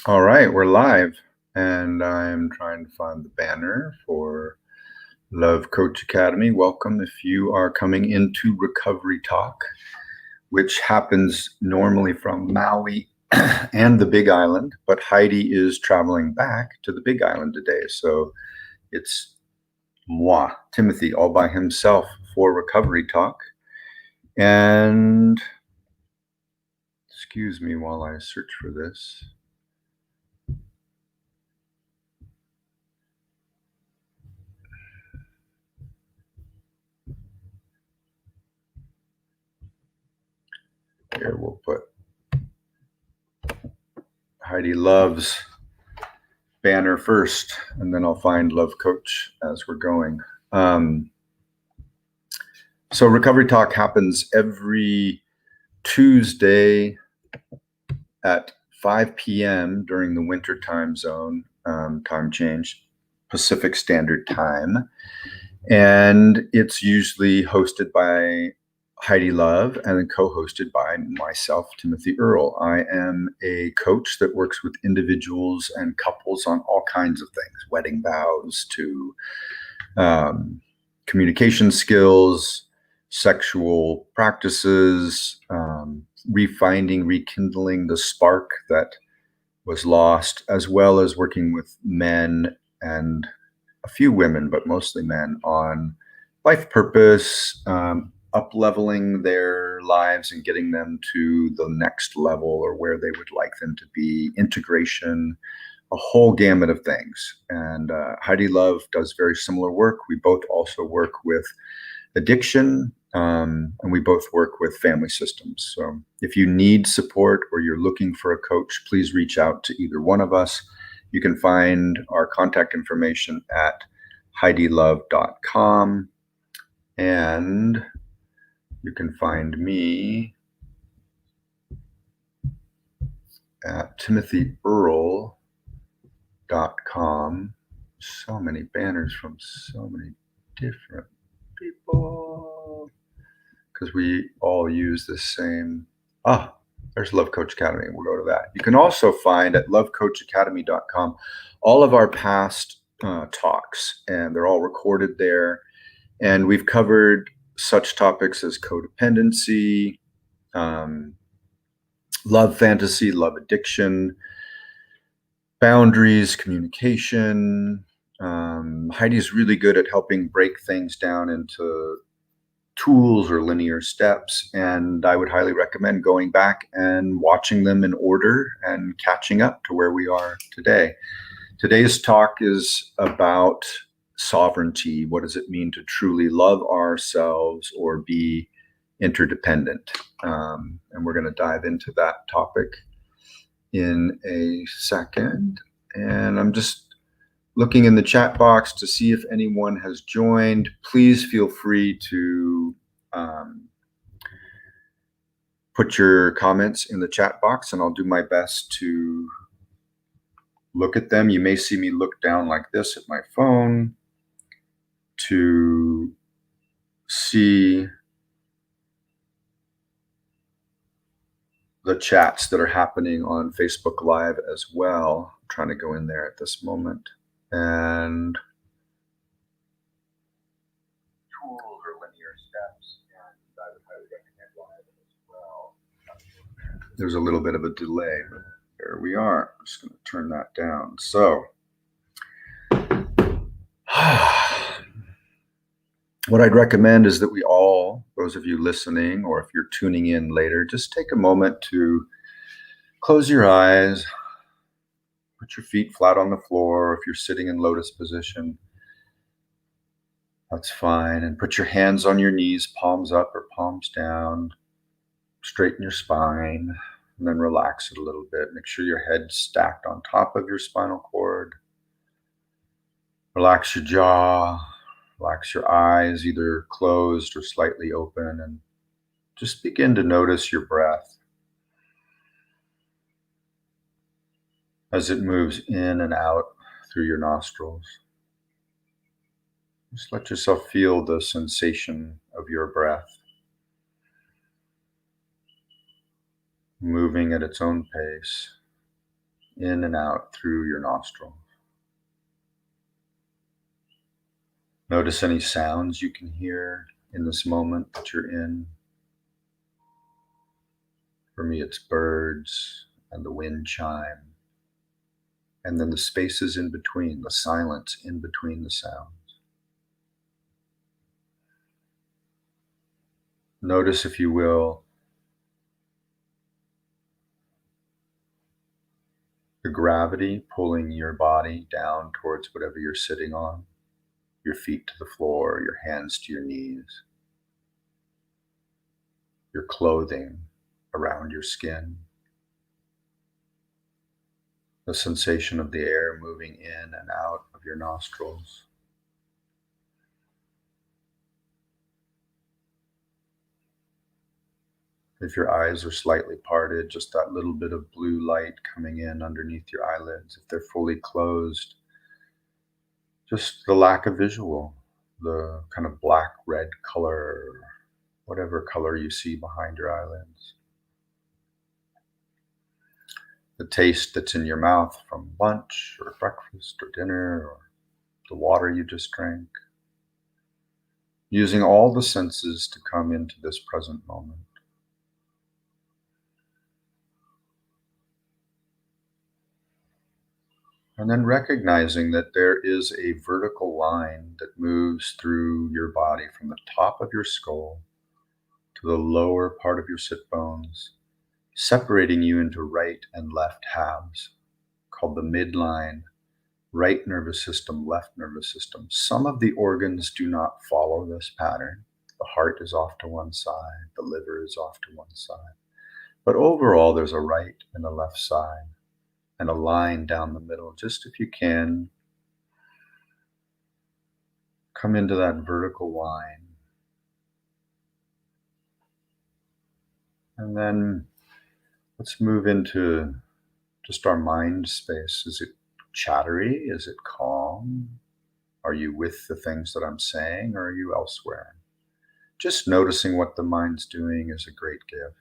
All right, we're live, and I'm trying to find the banner for Love Coach Academy. Welcome if you are coming into Recovery Talk, which happens normally from Maui and the Big Island, but Heidi is traveling back to the Big Island today. So it's moi, Timothy, all by himself for Recovery Talk. And excuse me while I search for this. Here we'll put Heidi Loves banner first, and then I'll find Love Coach as we're going. So Recovery Talk happens every Tuesday at 5 p.m. during the winter time zone, time change, Pacific Standard Time. And it's usually hosted by Heidi Love and then co-hosted by myself, Timothy Earl. I am a coach that works with individuals and couples on all kinds of things, wedding vows to communication skills, sexual practices, rekindling the spark that was lost, as well as working with men and a few women, but mostly men, on life purpose, up-leveling their lives and getting them to the next level or where they would like them to be, integration, a whole gamut of things. And Heidi Love does very similar work. We both also work with addiction, and we both work with family systems. So if you need support or you're looking for a coach, please reach out to either one of us. You can find our contact information at HeidiLove.com, and you can find me at TimothyEarl.com. So many banners from so many different people, because we all use the same. There's Love Coach Academy. We'll go to that. You can also find at lovecoachacademy.com all of our past talks, and they're all recorded there. And we've covered such topics as codependency, love fantasy, love addiction, boundaries, communication. Heidi's really good at helping break things down into tools or linear steps, and I would highly recommend going back and watching them in order and catching up to where we are today. Today's talk is about sovereignty. What does it mean to truly love ourselves or be interdependent? And we're going to dive into that topic in a second. And I'm just looking in the chat box to see if anyone has joined. Please feel free to put your comments in the chat box, and I'll do my best to look at them. You may see me look down like this at my phone to see the chats that are happening on Facebook Live as well. I'm trying to go in there at this moment. And tools or linear steps, and I would highly recommend live as well. There's a little bit of a delay, but there we are. I'm just going to turn that down. So what I'd recommend is that we all, those of you listening, or if you're tuning in later, just take a moment to close your eyes, put your feet flat on the floor. If you're sitting in lotus position, that's fine. And put your hands on your knees, palms up or palms down. Straighten your spine, and then relax it a little bit. Make sure your head's stacked on top of your spinal cord. Relax your jaw. Relax your eyes, either closed or slightly open, and just begin to notice your breath as it moves in and out through your nostrils. Just let yourself feel the sensation of your breath moving at its own pace, in and out through your nostrils. Notice any sounds you can hear in this moment that you're in. For me, it's birds and the wind chime, and then the spaces in between, the silence in between the sounds. Notice, if you will, the gravity pulling your body down towards whatever you're sitting on, your feet to the floor, your hands to your knees, your clothing around your skin, the sensation of the air moving in and out of your nostrils. If your eyes are slightly parted, just that little bit of blue light coming in underneath your eyelids. If they're fully closed, just the lack of visual, the kind of black, red color, whatever color you see behind your eyelids. The taste that's in your mouth from lunch or breakfast or dinner, or the water you just drank. Using all the senses to come into this present moment. And then recognizing that there is a vertical line that moves through your body from the top of your skull to the lower part of your sit bones, separating you into right and left halves, called the midline, right nervous system, left nervous system. Some of the organs do not follow this pattern. The heart is off to one side, the liver is off to one side. But overall, there's a right and a left side, and a line down the middle. Just if you can, come into that vertical line. And then let's move into just our mind space. Is it chattery? Is it calm? Are you with the things that I'm saying, or are you elsewhere? Just noticing what the mind's doing is a great gift.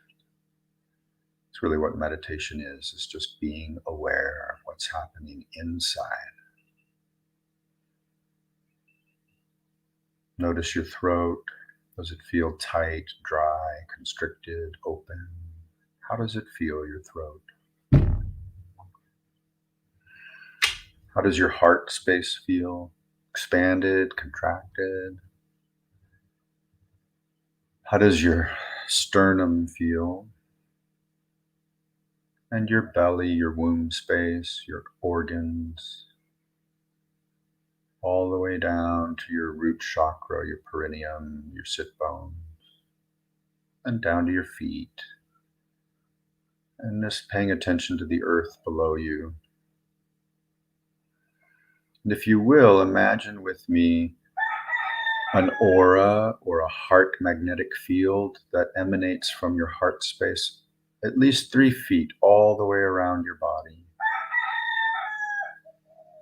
It's really what meditation is just being aware of what's happening inside. Notice your throat. Does it feel tight, dry, constricted, open? How does it feel, your throat? How does your heart space feel? Expanded, contracted? How does your sternum feel? And your belly, your womb space, your organs, all the way down to your root chakra, your perineum, your sit bones, and down to your feet. And just paying attention to the earth below you. And if you will, imagine with me an aura or a heart magnetic field that emanates from your heart space at least 3 feet all the way around your body.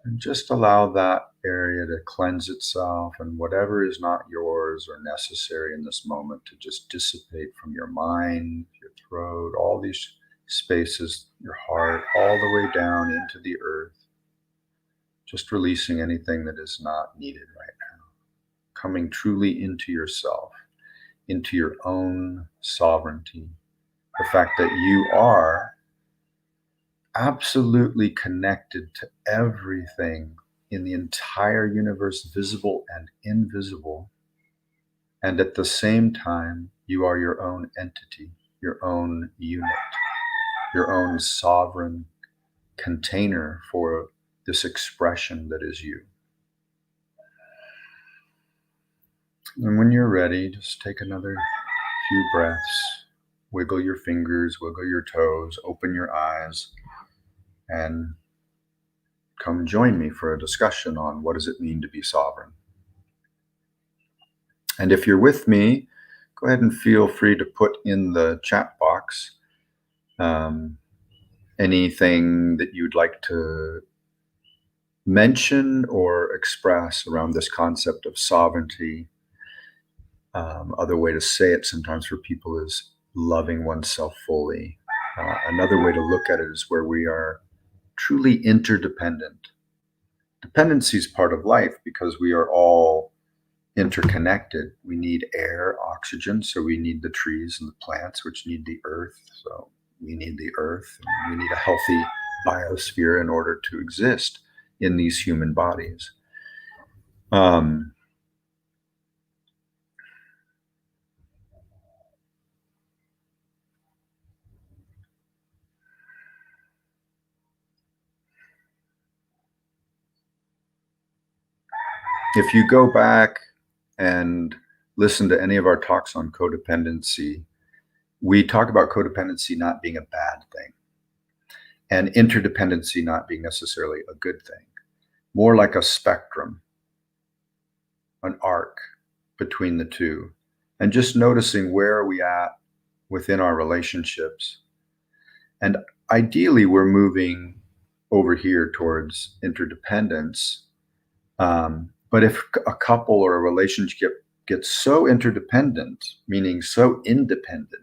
And just allow that area to cleanse itself, and whatever is not yours or necessary in this moment to just dissipate from your mind, your throat, all these spaces, your heart, all the way down into the earth. Just releasing anything that is not needed right now. Coming truly into yourself, into your own sovereignty. The fact that you are absolutely connected to everything in the entire universe, visible and invisible. And at the same time, you are your own entity, your own unit, your own sovereign container for this expression that is you. And when you're ready, just take another few breaths, wiggle your fingers, wiggle your toes, open your eyes, and come join me for a discussion on what does it mean to be sovereign. And if you're with me, go ahead and feel free to put in the chat box anything that you'd like to mention or express around this concept of sovereignty. Other way to say it sometimes for people is loving oneself fully. Another way to look at it is where we are truly interdependent. Dependency is part of life because we are all interconnected. We need air, oxygen, so we need the trees and the plants, which need the earth. So we need the earth. And we need a healthy biosphere in order to exist in these human bodies. If you go back and listen to any of our talks on codependency, we talk about codependency not being a bad thing and interdependency not being necessarily a good thing, more like a spectrum, an arc between the two, and just noticing where are we at within our relationships. And ideally, we're moving over here towards interdependence. But if a couple or a relationship gets so interdependent, meaning so independent,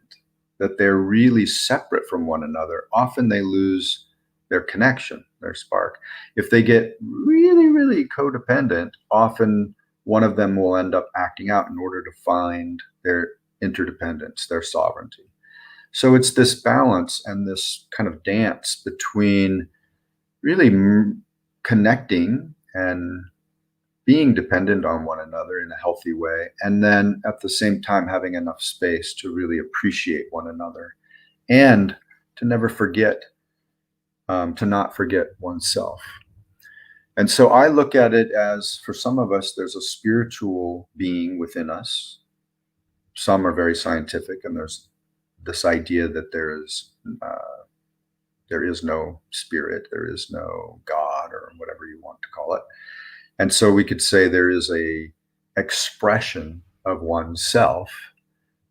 that they're really separate from one another, often they lose their connection, their spark. If they get really, really codependent, often one of them will end up acting out in order to find their interdependence, their sovereignty. So it's this balance and this kind of dance between really connecting and being dependent on one another in a healthy way, and then at the same time having enough space to really appreciate one another and to never forget, to not forget oneself. And so I look at it as, for some of us, there's a spiritual being within us. Some are very scientific, and there's this idea that there is no spirit, there is no God, or whatever you want to call it. And so we could say there is a expression of oneself,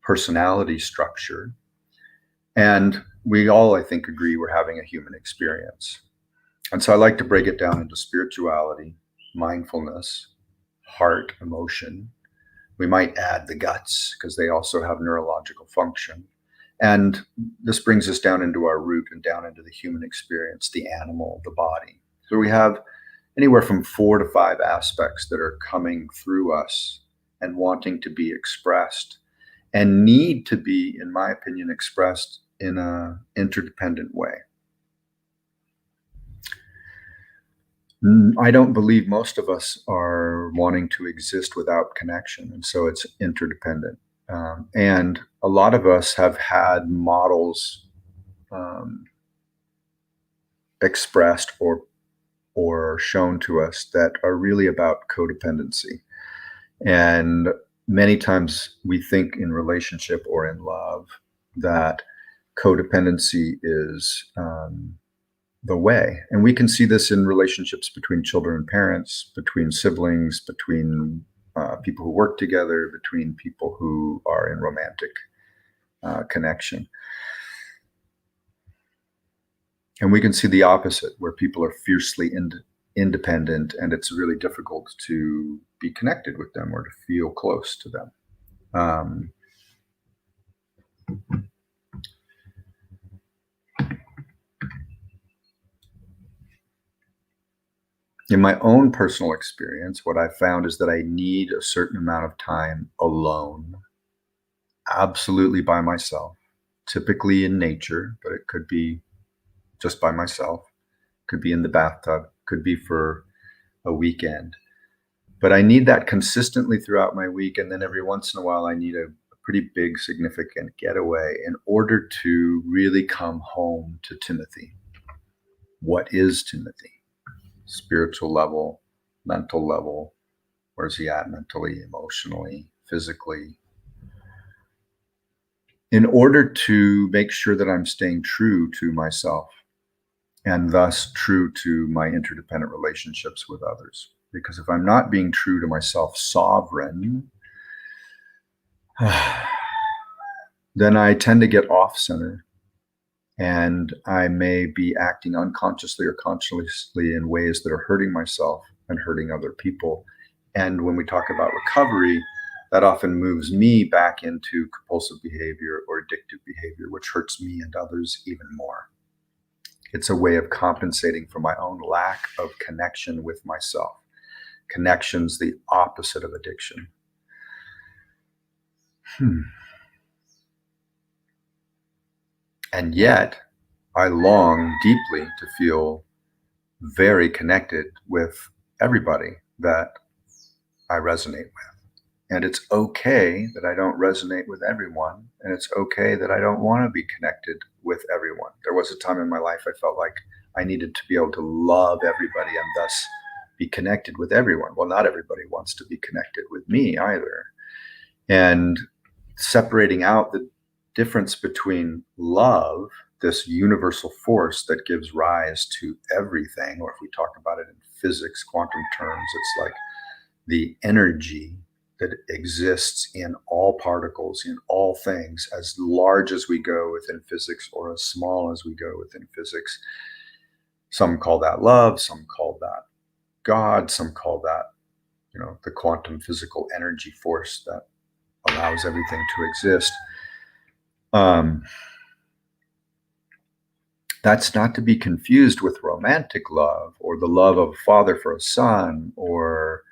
personality structure. And we all, I think, agree we're having a human experience. And so I like to break it down into spirituality, mindfulness, heart, emotion. We might add the guts because they also have neurological function. And this brings us down into our root and down into the human experience, the animal, the body. So we have anywhere from 4 to 5 aspects that are coming through us and wanting to be expressed and need to be, in my opinion, expressed in an interdependent way. I don't believe most of us are wanting to exist without connection, and so it's interdependent. And a lot of us have had models expressed or shown to us that are really about codependency. And many times we think in relationship or in love that codependency is the way. And we can see this in relationships between children and parents, between siblings, between people who work together, between people who are in romantic connection. And we can see the opposite, where people are fiercely independent, and it's really difficult to be connected with them or to feel close to them. In my own personal experience, what I found is that I need a certain amount of time alone, absolutely by myself, typically in nature, but it could be just by myself, could be in the bathtub, could be for a weekend. But I need that consistently throughout my week. And then every once in a while, I need a pretty big, significant getaway in order to really come home to Timothy. What is Timothy? Spiritual level, mental level. Where's he at mentally, emotionally, physically? In order to make sure that I'm staying true to myself and thus true to my interdependent relationships with others. Because if I'm not being true to myself, sovereign, then I tend to get off center, and I may be acting unconsciously or consciously in ways that are hurting myself and hurting other people. And when we talk about recovery, that often moves me back into compulsive behavior or addictive behavior, which hurts me and others even more. It's a way of compensating for my own lack of connection with myself. Connection's the opposite of addiction. And yet, I long deeply to feel very connected with everybody that I resonate with. And it's okay that I don't resonate with everyone. And it's okay that I don't want to be connected with everyone. There was a time in my life I felt like I needed to be able to love everybody and thus be connected with everyone. Well, not everybody wants to be connected with me either. And separating out the difference between love, this universal force that gives rise to everything, or if we talk about it in physics, quantum terms, it's like the energy that exists in all particles, in all things, as large as we go within physics or as small as we go within physics. Some call that love, some call that God, some call that, the quantum physical energy force that allows everything to exist. That's not to be confused with romantic love or the love of a father for a son or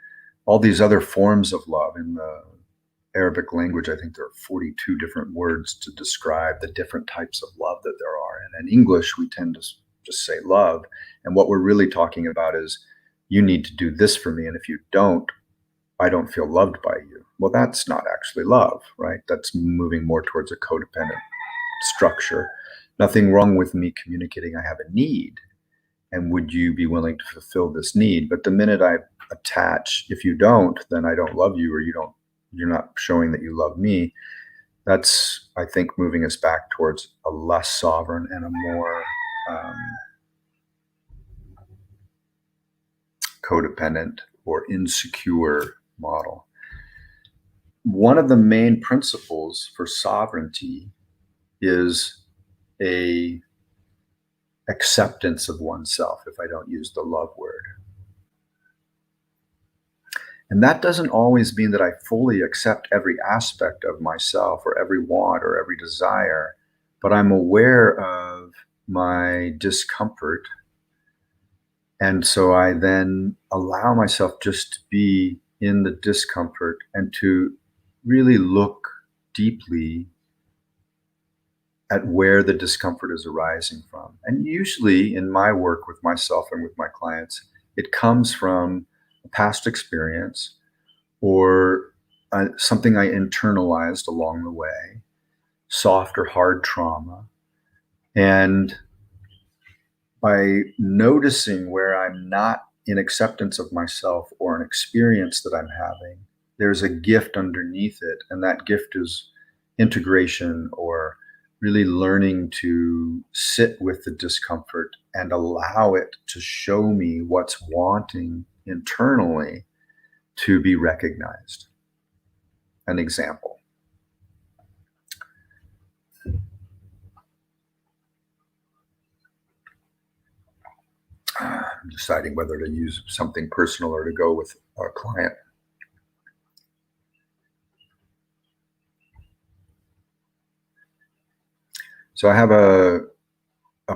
all these other forms of love. In the Arabic language, I think there are 42 different words to describe the different types of love that there are. And in English, we tend to just say love. And what we're really talking about is, you need to do this for me. And if you don't, I don't feel loved by you. Well, that's not actually love, right? That's moving more towards a codependent structure. Nothing wrong with me communicating I have a need. And would you be willing to fulfill this need? But the minute I attach, if you don't, then I don't love you, or you're not showing that you love me. That's, I think, moving us back towards a less sovereign and a more codependent or insecure model. One of the main principles for sovereignty is a acceptance of oneself, if I don't use the love word. And that doesn't always mean that I fully accept every aspect of myself or every want or every desire, but I'm aware of my discomfort. And so I then allow myself just to be in the discomfort and to really look deeply at where the discomfort is arising from. And usually in my work with myself and with my clients, it comes from a past experience or something I internalized along the way, soft or hard trauma. And by noticing where I'm not in acceptance of myself or an experience that I'm having, there's a gift underneath it. And that gift is integration, or really learning to sit with the discomfort and allow it to show me what's wanting internally to be recognized. An example. I'm deciding whether to use something personal or to go with a client. So I have a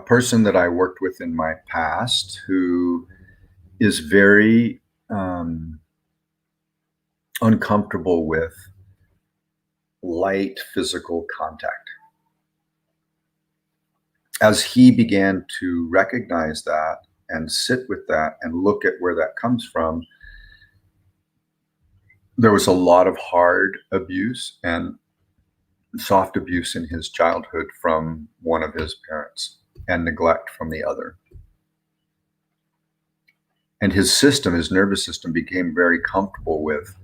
person that I worked with in my past who is very uncomfortable with light physical contact. As he began to recognize that and sit with that and look at where that comes from, there was a lot of hard abuse and soft abuse in his childhood from one of his parents and neglect from the other. And his system, his nervous system, became very comfortable with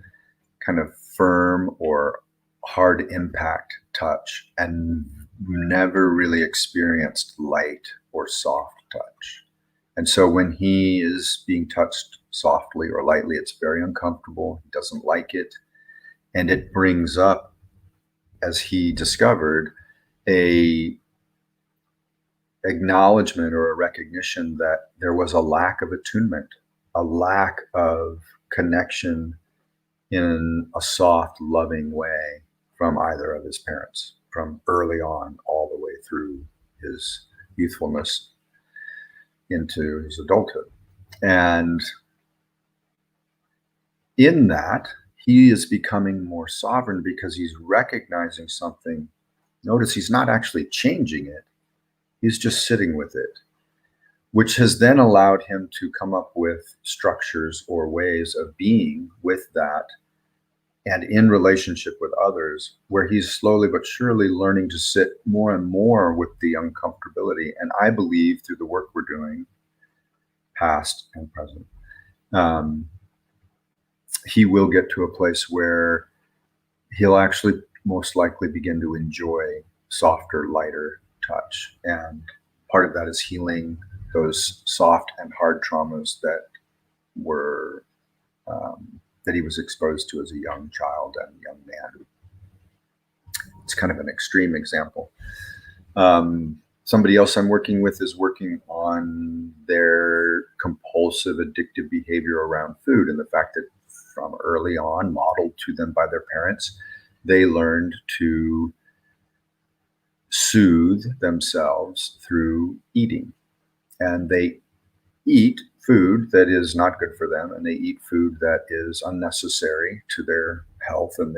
kind of firm or hard impact touch and never really experienced light or soft touch. And so when he is being touched softly or lightly, it's very uncomfortable. He doesn't like it. And it brings up, as he discovered, a acknowledgement or a recognition that there was a lack of attunement, a lack of connection in a soft, loving way from either of his parents, from early on all the way through his youthfulness. into his adulthood. And in that, he is becoming more sovereign because he's recognizing something. Notice he's not actually changing it, he's just sitting with it, which has then allowed him to come up with structures or ways of being with that and in relationship with others, where he's slowly but surely learning to sit more and more with the uncomfortability. And I believe through the work we're doing, past and present, he will get to a place where he'll actually most likely begin to enjoy softer, lighter touch. And part of that is healing those soft and hard traumas that were that he was exposed to as a young child and young man. It's kind of an extreme example. Somebody else I'm working with is working on their compulsive addictive behavior around food, and the fact that from early on, modeled to them by their parents, they learned to soothe themselves through eating. And they eat food that is not good for them, and they eat food that is unnecessary to their health and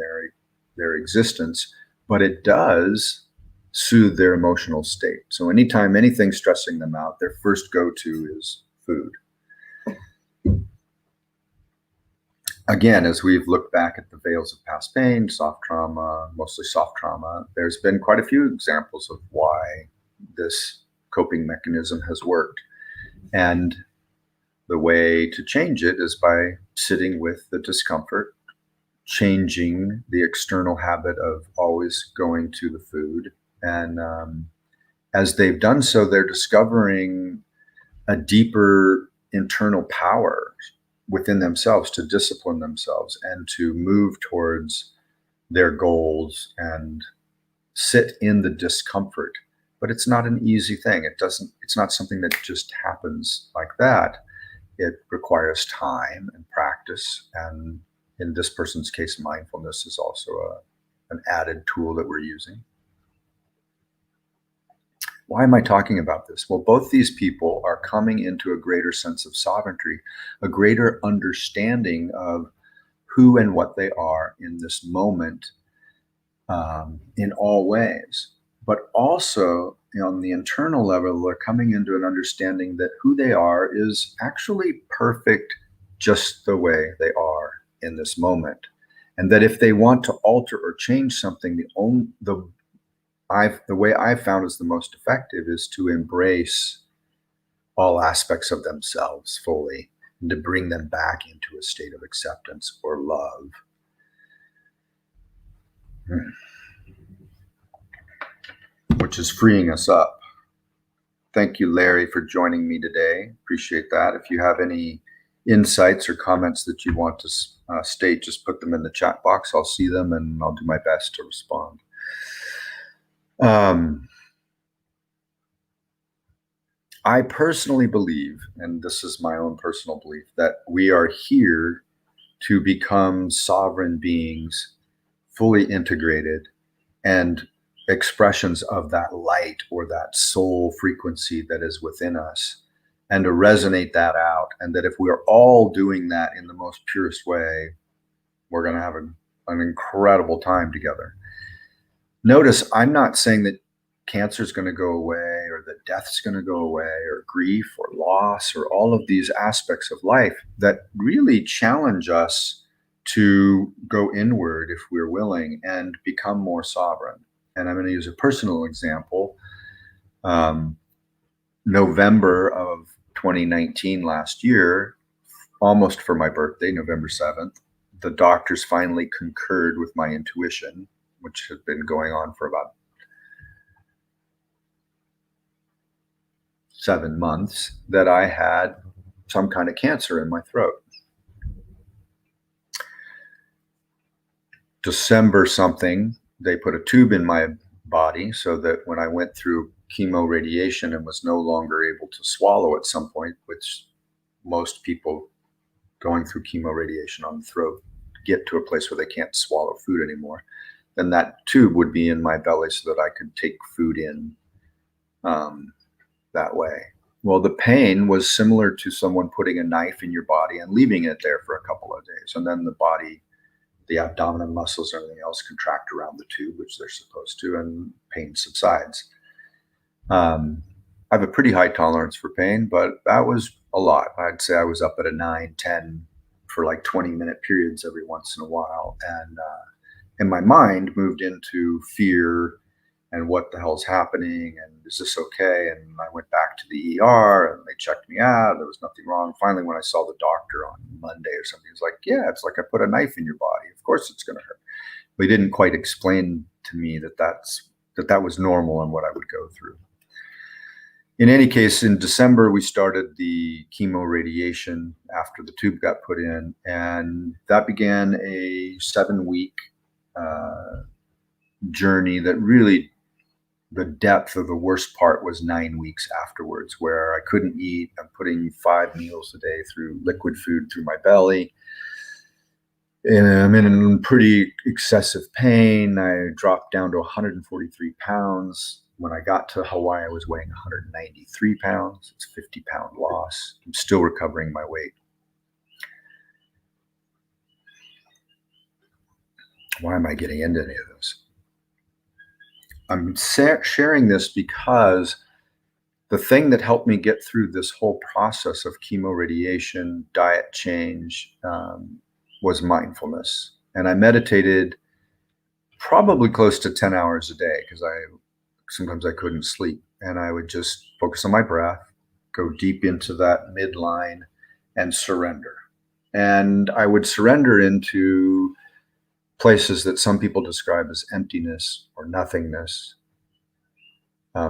their existence, but it does soothe their emotional state. So anytime anything's stressing them out, their first go-to is food. Again, as we've looked back at the veils of past pain, soft trauma, mostly soft trauma, there's been quite a few examples of why this coping mechanism has worked. And the way to change it is by sitting with the discomfort, changing the external habit of always going to the food. And as they've done so, they're discovering a deeper internal power within themselves to discipline themselves and to move towards their goals and sit in the discomfort. But it's not an easy thing. It's not something that just happens like that. It requires time and practice. And in this person's case, mindfulness is also an added tool that we're using. Why am I talking about this? Well, both these people are coming into a greater sense of sovereignty, a greater understanding of who and what they are in this moment, in all ways. But also, on the internal level, they're coming into an understanding that who they are is actually perfect just the way they are in this moment. And that if they want to alter or change something, the way I've found is the most effective is to embrace all aspects of themselves fully and to bring them back into a state of acceptance or love. Which is freeing us up. Thank you, Larry, for joining me today. Appreciate that. If you have any insights or comments that you want to state, just put them in the chat box. I'll see them and I'll do my best to respond. I personally believe, and this is my own personal belief, that we are here to become sovereign beings, fully integrated, and expressions of that light or that soul frequency that is within us, and to resonate that out. And that if we're all doing that in the most purest way, we're going to have an incredible time together. Notice I'm not saying that cancer is going to go away or that death is going to go away or grief or loss or all of these aspects of life that really challenge us to go inward if we're willing and become more sovereign. And I'm going to use a personal example. November of 2019, last year, almost for my birthday, November 7th, the doctors finally concurred with my intuition, which had been going on for about 7 months, that I had some kind of cancer in my throat. December something, they put a tube in my body so that when I went through chemo radiation and was no longer able to swallow at some point, which most people going through chemo radiation on the throat get to a place where they can't swallow food anymore, then that tube would be in my belly so that I could take food in that way. Well, the pain was similar to someone putting a knife in your body and leaving it there for a couple of days. And then the body, the abdominal muscles, and everything else contract around the tube, which they're supposed to, and pain subsides. Um, I have a pretty high tolerance for pain, but that was a lot. I'd say I was up at a 9, 10 for like 20-minute periods every once in a while. And my mind moved into fear and what the hell's happening and is this okay? And I went back to the ER and they checked me out. There was nothing wrong. Finally, when I saw the doctor on Monday or something, he was like, yeah, it's like I put a knife in your body. Of course it's going to hurt. But he didn't quite explain to me that was normal and what I would go through. In any case, in December, we started the chemo radiation after the tube got put in, and that began a 7-week journey that really, the depth of the worst part was 9 weeks afterwards, where I couldn't eat. I'm putting 5 meals a day through liquid food through my belly. And I'm in pretty excessive pain. I dropped down to 143 pounds. When I got to Hawaii, I was weighing 193 pounds. It's a 50-pound loss. I'm still recovering my weight. Why am I getting into any of this? I'm sharing this because the thing that helped me get through this whole process of chemo radiation, diet change, was mindfulness. And I meditated probably close to 10 hours a day because sometimes I couldn't sleep. And I would just focus on my breath, go deep into that midline and surrender. And I would surrender into places that some people describe as emptiness or nothingness.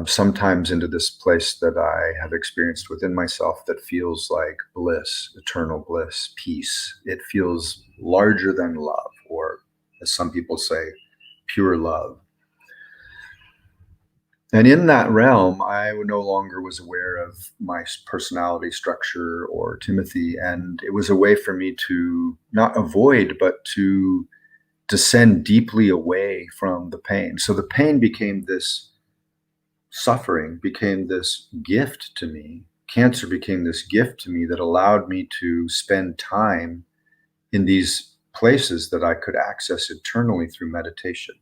Sometimes into this place that I have experienced within myself that feels like bliss, eternal bliss, peace. It feels larger than love, or as some people say, pure love. And in that realm, I no longer was aware of my personality structure or Timothy. And it was a way for me to not avoid, but to descend deeply away from the pain. So the pain became this suffering, became this gift to me. Cancer became this gift to me that allowed me to spend time in these places that I could access internally through meditation.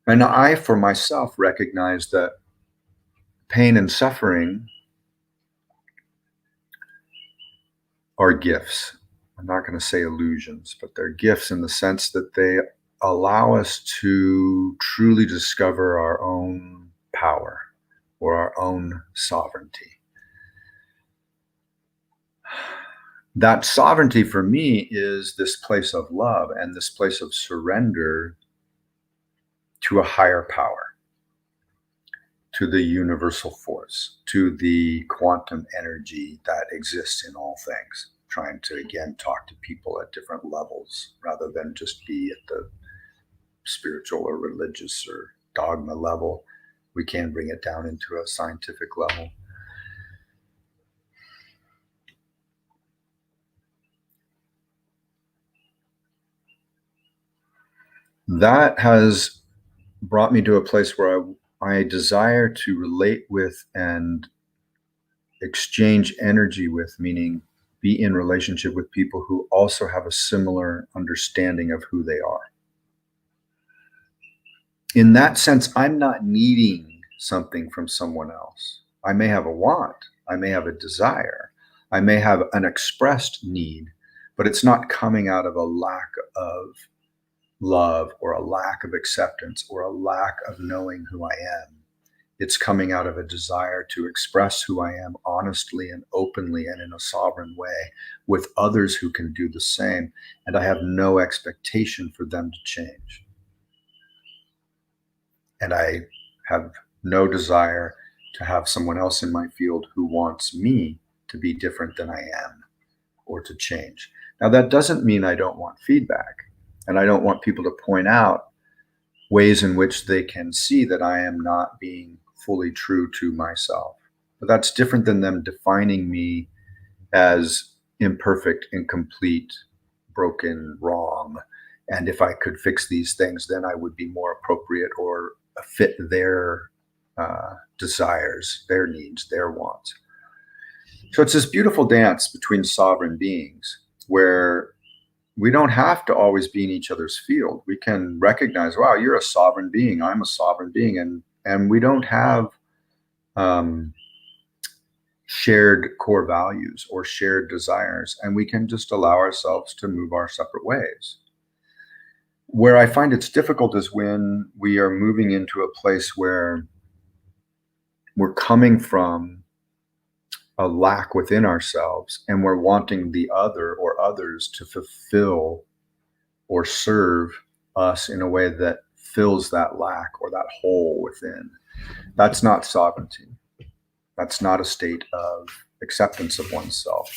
And I, for myself, recognize that pain and suffering are gifts. I'm not going to say illusions, but they're gifts in the sense that they allow us to truly discover our own power or our own sovereignty. That sovereignty for me is this place of love and this place of surrender to a higher power, to the universal force, to the quantum energy that exists in all things. Trying to, again, talk to people at different levels rather than just be at the spiritual or religious or dogma level. We can bring it down into a scientific level. That has brought me to a place where I desire to relate with and exchange energy with, meaning be in relationship with people who also have a similar understanding of who they are. In that sense, I'm not needing something from someone else. I may have a want, I may have a desire, I may have an expressed need, but it's not coming out of a lack of love or a lack of acceptance or a lack of knowing who I am. It's coming out of a desire to express who I am honestly and openly and in a sovereign way with others who can do the same. And I have no expectation for them to change. And I have no desire to have someone else in my field who wants me to be different than I am or to change. Now, that doesn't mean I don't want feedback. And I don't want people to point out ways in which they can see that I am not being fully true to myself. But that's different than them defining me as imperfect, incomplete, broken, wrong. And if I could fix these things, then I would be more appropriate or fit their desires, their needs, their wants. So it's this beautiful dance between sovereign beings where we don't have to always be in each other's field. We can recognize, wow, you're a sovereign being, I'm a sovereign being, and we don't have um, shared core values or shared desires, and we can just allow ourselves to move our separate ways. Where I find it's difficult is when we are moving into a place where we're coming from a lack within ourselves and we're wanting the other or others to fulfill or serve us in a way that fills that lack or that hole within. That's not sovereignty. That's not a state of acceptance of oneself.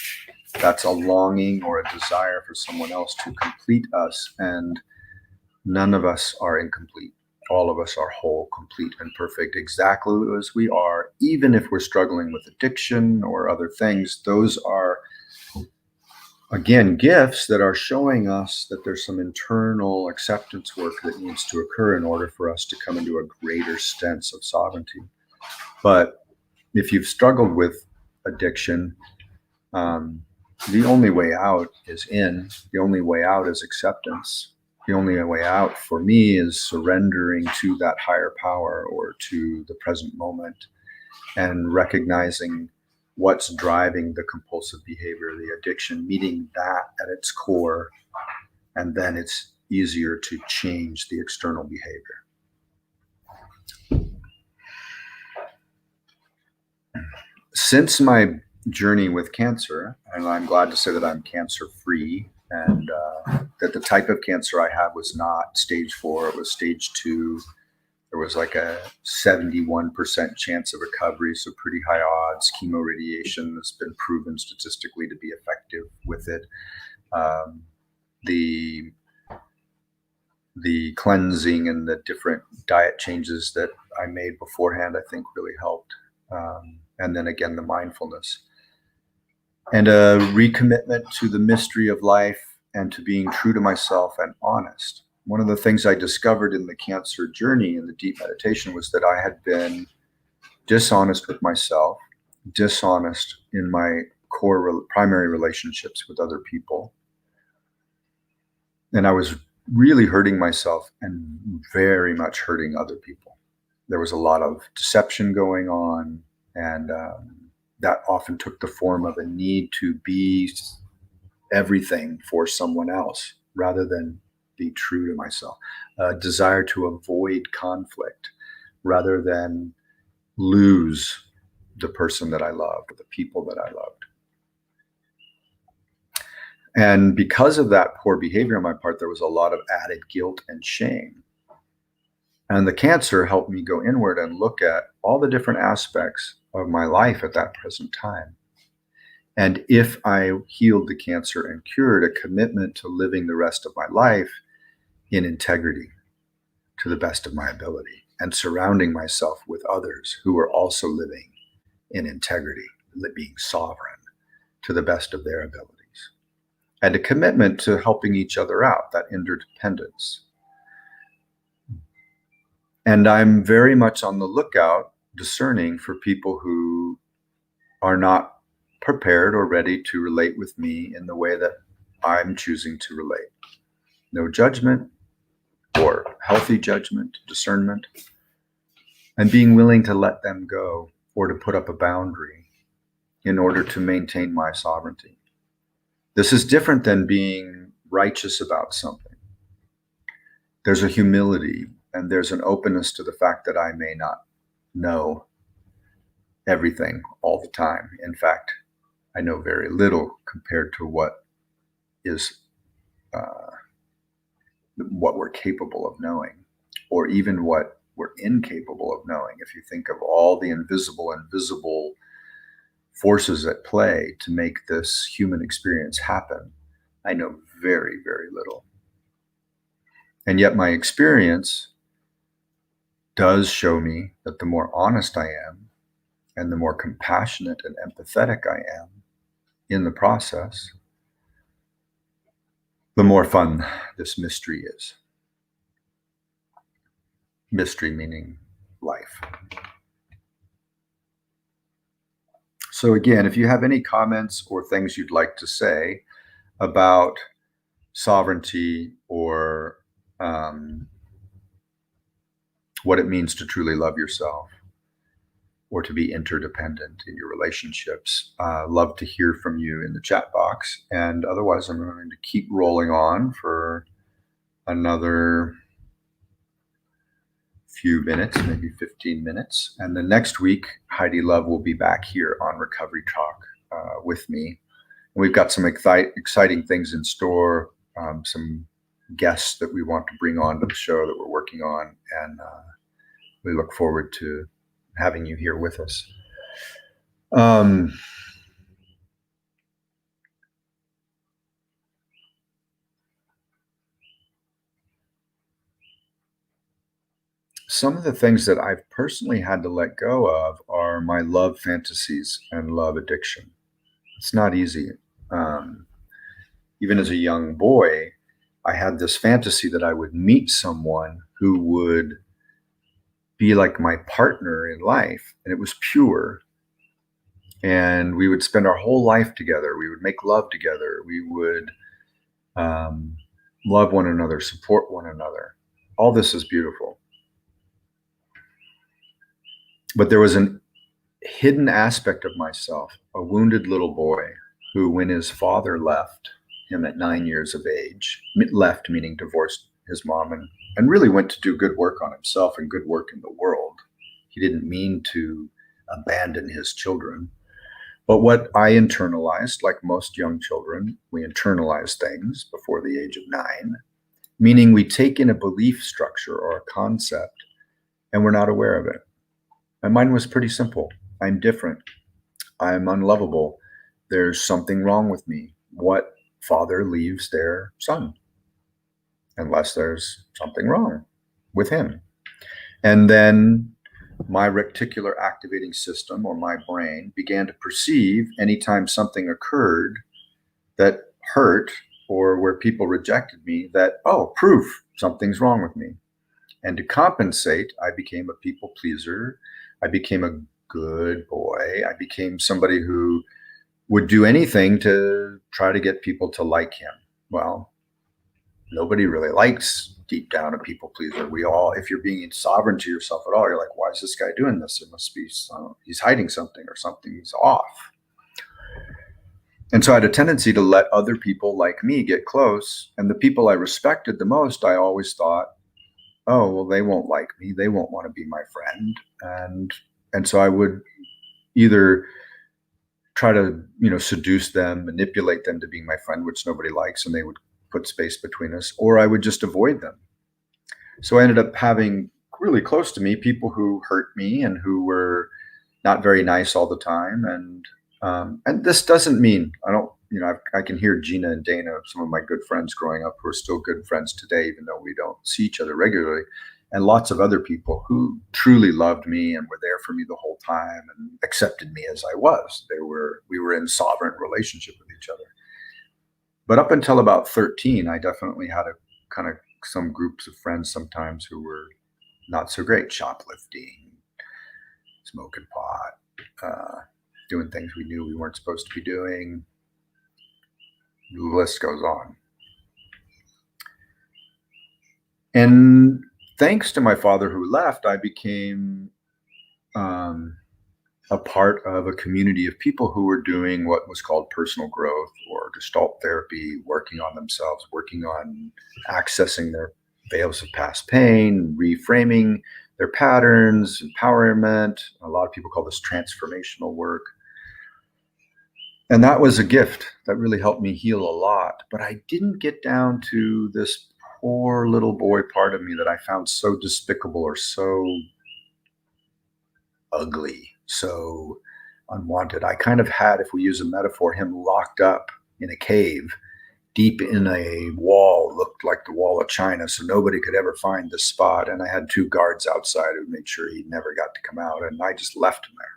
That's a longing or a desire for someone else to complete us, and none of us are incomplete. All of us are whole, complete, and perfect exactly as we are, even if we're struggling with addiction or other things. Those are, again, gifts that are showing us that there's some internal acceptance work that needs to occur in order for us to come into a greater sense of sovereignty. But if you've struggled with addiction, the only way out is in. The only way out is acceptance. The only way out for me is surrendering to that higher power or to the present moment and recognizing what's driving the compulsive behavior, the addiction, meeting that at its core, and then it's easier to change the external behavior. Since my journey with cancer, and I'm glad to say that I'm cancer free, and that the type of cancer I had was not stage 4, it was stage 2. There was like a 71% chance of recovery, so pretty high odds. Chemoradiation has been proven statistically to be effective with it. The cleansing and the different diet changes that I made beforehand, I think, really helped. And then again, the mindfulness and a recommitment to the mystery of life and to being true to myself and honest. One of the things I discovered in the cancer journey in the deep meditation was that I had been dishonest with myself, dishonest in my core primary relationships with other people. And I was really hurting myself and very much hurting other people. There was a lot of deception going on, and that often took the form of a need to be everything for someone else rather than be true to myself, a desire to avoid conflict rather than lose the person that I loved, or the people that I loved. And because of that poor behavior on my part, there was a lot of added guilt and shame. And the cancer helped me go inward and look at all the different aspects of my life at that present time. And if I healed the cancer and cured, a commitment to living the rest of my life in integrity to the best of my ability, and surrounding myself with others who are also living in integrity, being sovereign to the best of their abilities. And a commitment to helping each other out, that interdependence. And I'm very much on the lookout, discerning for people who are not prepared or ready to relate with me in the way that I'm choosing to relate. No judgment, or healthy judgment, discernment, and being willing to let them go or to put up a boundary in order to maintain my sovereignty. This is different than being righteous about something. There's a humility and there's an openness to the fact that I may not know everything all the time. In fact, I know very little compared to what we're capable of knowing, or even what we're incapable of knowing. If you think of all the invisible and visible forces at play to make this human experience happen, I know very, very little. And yet my experience does show me that the more honest I am, and the more compassionate and empathetic I am in the process, the more fun this mystery is. Mystery meaning life. So again, if you have any comments or things you'd like to say about sovereignty or what it means to truly love yourself or to be interdependent in your relationships, love to hear from you in the chat box. And otherwise, I'm going to keep rolling on for another few minutes, maybe 15 minutes. And then next week, Heidi Love will be back here on Recovery Talk with me. And we've got some exciting things in store, some guests that we want to bring on to the show that we're working on. And we look forward to having you here with us. Some of the things that I've personally had to let go of are my love fantasies and love addiction. It's not easy. Even as a young boy, I had this fantasy that I would meet someone who would be like my partner in life, and it was pure. And we would spend our whole life together. We would make love together. We would love one another, support one another. All this is beautiful. But there was a hidden aspect of myself, a wounded little boy who, when his father left him at 9 years of age, left meaning divorced his mom, and really went to do good work on himself and good work in the world. He didn't mean to abandon his children. But what I internalized, like most young children, we internalize things before the age of 9, meaning we take in a belief structure or a concept and we're not aware of it. And mine was pretty simple. I'm different. I'm unlovable. There's something wrong with me. What father leaves their son? Unless there's something wrong with him. And then my reticular activating system, or my brain, began to perceive anytime something occurred that hurt or where people rejected me, that, oh, proof something's wrong with me. And to compensate, I became a people pleaser. I became a good boy. I became somebody who would do anything to try to get people to like him. Well, nobody really likes deep down a people pleaser. We all, if you're being sovereign to yourself at all, you're like, why is this guy doing this? It must be, he's hiding something or something's off. And so I had a tendency to let other people like me get close. And the people I respected the most, I always thought, oh, well, they won't like me. They won't want to be my friend. And so I would either try to, seduce them, manipulate them to being my friend, which nobody likes, and they would put space between us, or I would just avoid them. So I ended up having really close to me people who hurt me and who were not very nice all the time. And this doesn't mean I can hear Gina and Dana, some of my good friends growing up, who are still good friends today, even though we don't see each other regularly, and lots of other people who truly loved me and were there for me the whole time and accepted me as I was. We were in sovereign relationship with each other. But up until about 13, I definitely had a kind of some groups of friends sometimes who were not so great, shoplifting, smoking pot, doing things we knew we weren't supposed to be doing. The list goes on. And thanks to my father who left, I became a part of a community of people who were doing what was called personal growth or Gestalt therapy, working on themselves, working on accessing their veils of past pain, reframing their patterns, empowerment. A lot of people call this transformational work. And that was a gift that really helped me heal a lot. But I didn't get down to this poor little boy part of me that I found so despicable or so ugly, so unwanted. I kind of had, if we use a metaphor, him locked up in a cave, deep in a wall, looked like the wall of China, so nobody could ever find the spot. And I had 2 guards outside who made sure he never got to come out, and I just left him there.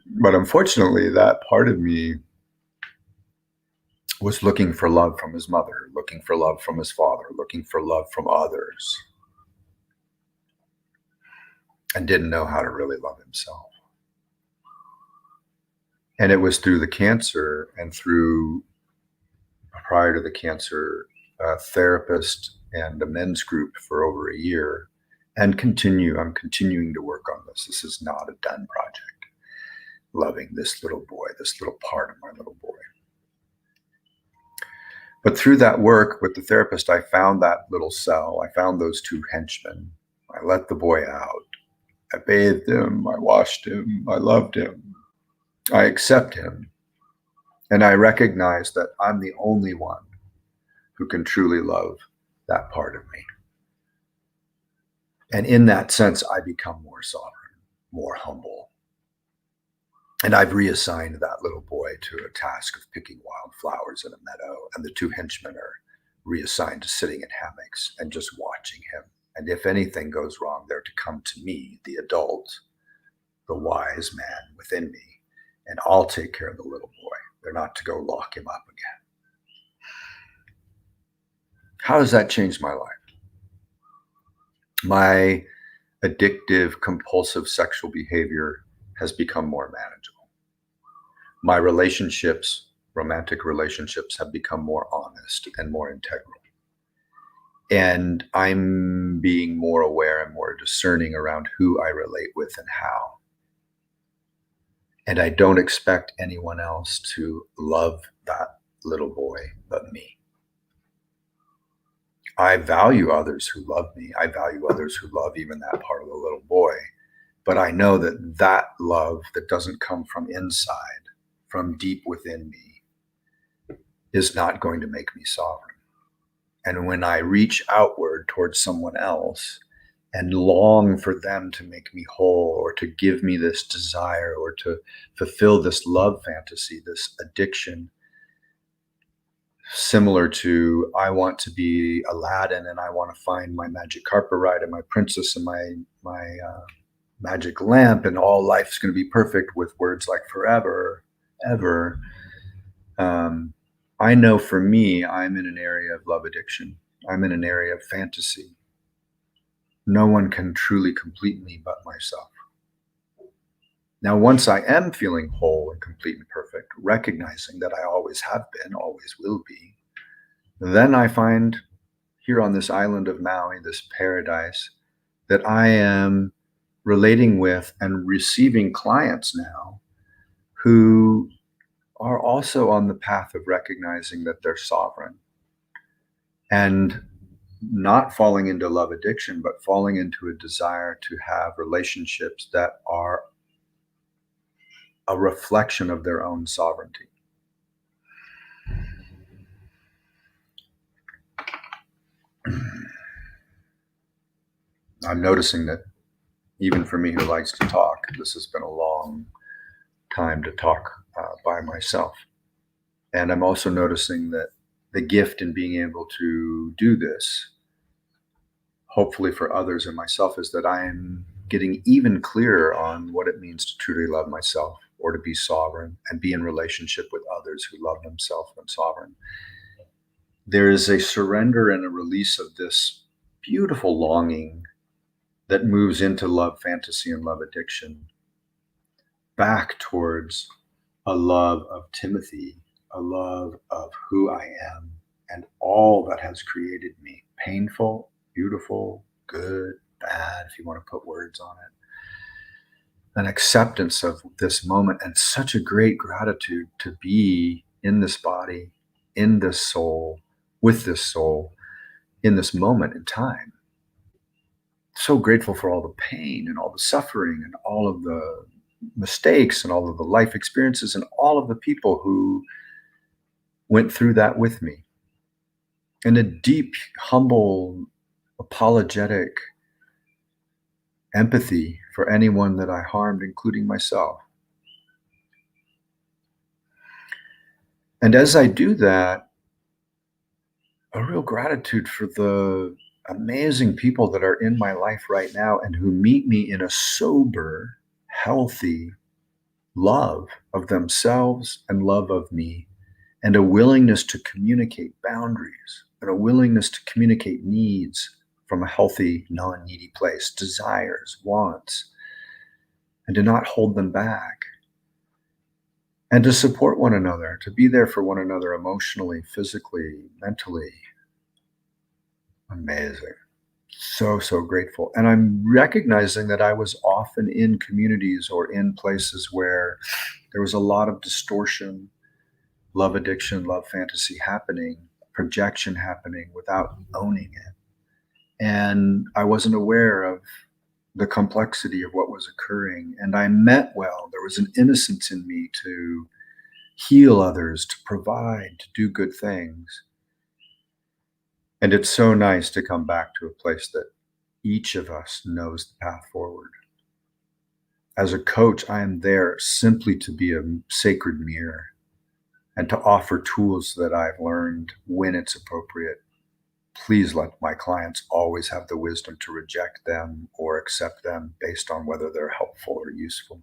But unfortunately, that part of me was looking for love from his mother, looking for love from his father, looking for love from others. and didn't know how to really love himself. And it was through the cancer and through, prior to the cancer, a therapist and a men's group for over a year, and I'm continuing to work on this. This is not a done project. Loving this little boy, this little part of my little boy. But through that work with the therapist, I found that little cell. I found those two henchmen. I let the boy out. I bathed him. I washed him. I loved him. I accept him. And I recognize that I'm the only one who can truly love that part of me. And in that sense, I become more sovereign, more humble. And I've reassigned that little boy to a task of picking wild flowers in a meadow. And the two henchmen are reassigned to sitting in hammocks and just watching him. And if anything goes wrong, they're to come to me, the adult, the wise man within me, and I'll take care of the little boy. They're not to go lock him up again. How does that change my life? My addictive, compulsive sexual behavior has become more manageable. My relationships, romantic relationships, have become more honest and more integral. And I'm being more aware and more discerning around who I relate with and how. And I don't expect anyone else to love that little boy but me. I value others who love me. I value others who love even that part of the little boy. But I know that that love that doesn't come from inside, from deep within me, is not going to make me sovereign. And when I reach outward towards someone else and long for them to make me whole or to give me this desire or to fulfill this love fantasy, this addiction, similar to I want to be Aladdin and I want to find my magic carpet ride and my princess and my magic lamp and all life's going to be perfect with words like forever, ever. I know for me, I'm in an area of love addiction. I'm in an area of fantasy. No one can truly complete me but myself. Now, once I am feeling whole and complete and perfect, recognizing that I always have been, always will be, then I find here on this island of Maui, this paradise, that I am relating with and receiving clients now who are also on the path of recognizing that they're sovereign and not falling into love addiction, but falling into a desire to have relationships that are a reflection of their own sovereignty. I'm noticing that even for me who likes to talk, this has been a long time to talk by myself. And I'm also noticing that the gift in being able to do this, hopefully for others and myself, is that I am getting even clearer on what it means to truly love myself or to be sovereign and be in relationship with others who love themselves when sovereign. There is a surrender and a release of this beautiful longing that moves into love fantasy and love addiction back towards a love of Timothy, a love of who I am and all that has created me, painful, beautiful, good, bad, if you want to put words on it. An acceptance of this moment and such a great gratitude to be in this body, in this soul, with this soul, in this moment in time. So grateful for all the pain and all the suffering and all of the mistakes and all of the life experiences and all of the people who went through that with me. And a deep, humble, apologetic empathy for anyone that I harmed, including myself. And as I do that, a real gratitude for the amazing people that are in my life right now and who meet me in a sober, healthy love of themselves and love of me, and a willingness to communicate boundaries and a willingness to communicate needs from a healthy, non-needy place, desires, wants, and to not hold them back, and to support one another, to be there for one another emotionally, physically, mentally. Amazing. So, so grateful. And I'm recognizing that I was often in communities or in places where there was a lot of distortion, love addiction, love fantasy happening, projection happening without owning it. And I wasn't aware of the complexity of what was occurring. And I meant well. There was an innocence in me to heal others, to provide, to do good things. And it's so nice to come back to a place that each of us knows the path forward. As a coach, I am there simply to be a sacred mirror and to offer tools that I've learned when it's appropriate. Please let my clients always have the wisdom to reject them or accept them based on whether they're helpful or useful.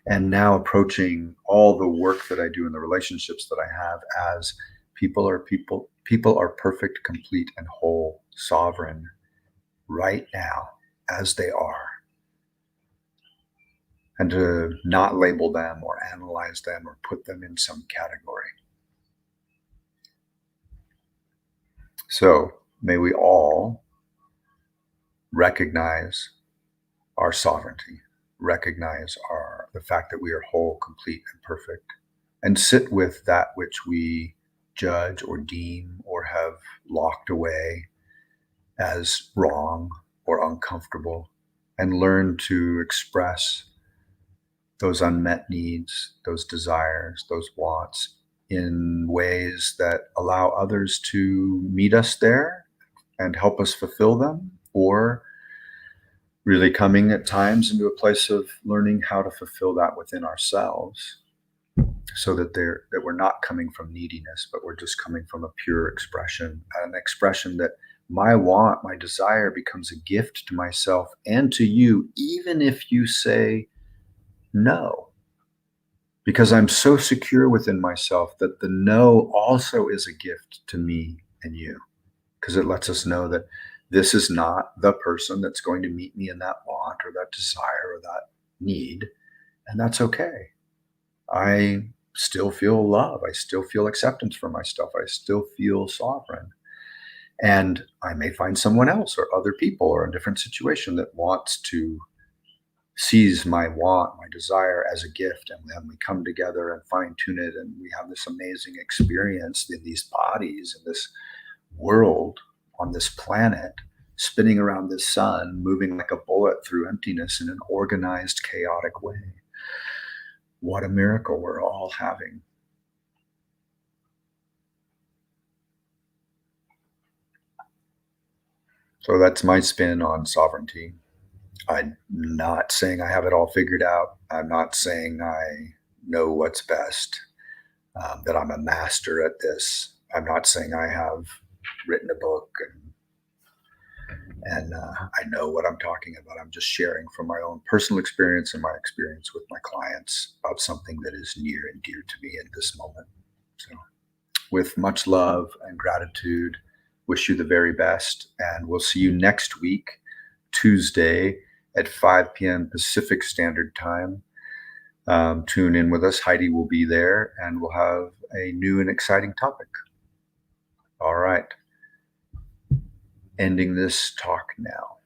And now approaching all the work that I do in the relationships that I have as people are perfect, complete, and whole, sovereign right now as they are. And to not label them or analyze them or put them in some category. So may we all recognize our sovereignty, recognize the fact that we are whole, complete, and perfect, and sit with that which we judge or deem or have locked away as wrong or uncomfortable, and learn to express those unmet needs, those desires, those wants in ways that allow others to meet us there and help us fulfill them, or really coming at times into a place of learning how to fulfill that within ourselves, so that we're not coming from neediness, but we're just coming from a pure expression, an expression that my want, my desire becomes a gift to myself and to you, even if you say no, because I'm so secure within myself that the no also is a gift to me and you, because it lets us know that this is not the person that's going to meet me in that want or that desire or that need, and that's okay. I still feel love. I still feel acceptance for my stuff. I still feel sovereign. And I may find someone else or other people or a different situation that wants to seize my want, my desire as a gift. And then we come together and fine tune it. And we have this amazing experience in these bodies, in this world, on this planet, spinning around this sun, moving like a bullet through emptiness in an organized, chaotic way. What a miracle we're all having. So that's my spin on sovereignty. I'm not saying I have it all figured out. I'm not saying I know what's best, that I'm a master at this. I'm not saying I have written a book and I know what I'm talking about. I'm just sharing from my own personal experience and my experience with my clients about something that is near and dear to me in this moment. So, with much love and gratitude, wish you the very best. And we'll see you next week, Tuesday at 5 p.m. Pacific Standard Time. Tune in with us. Heidi will be there and we'll have a new and exciting topic. All right. Ending this talk now.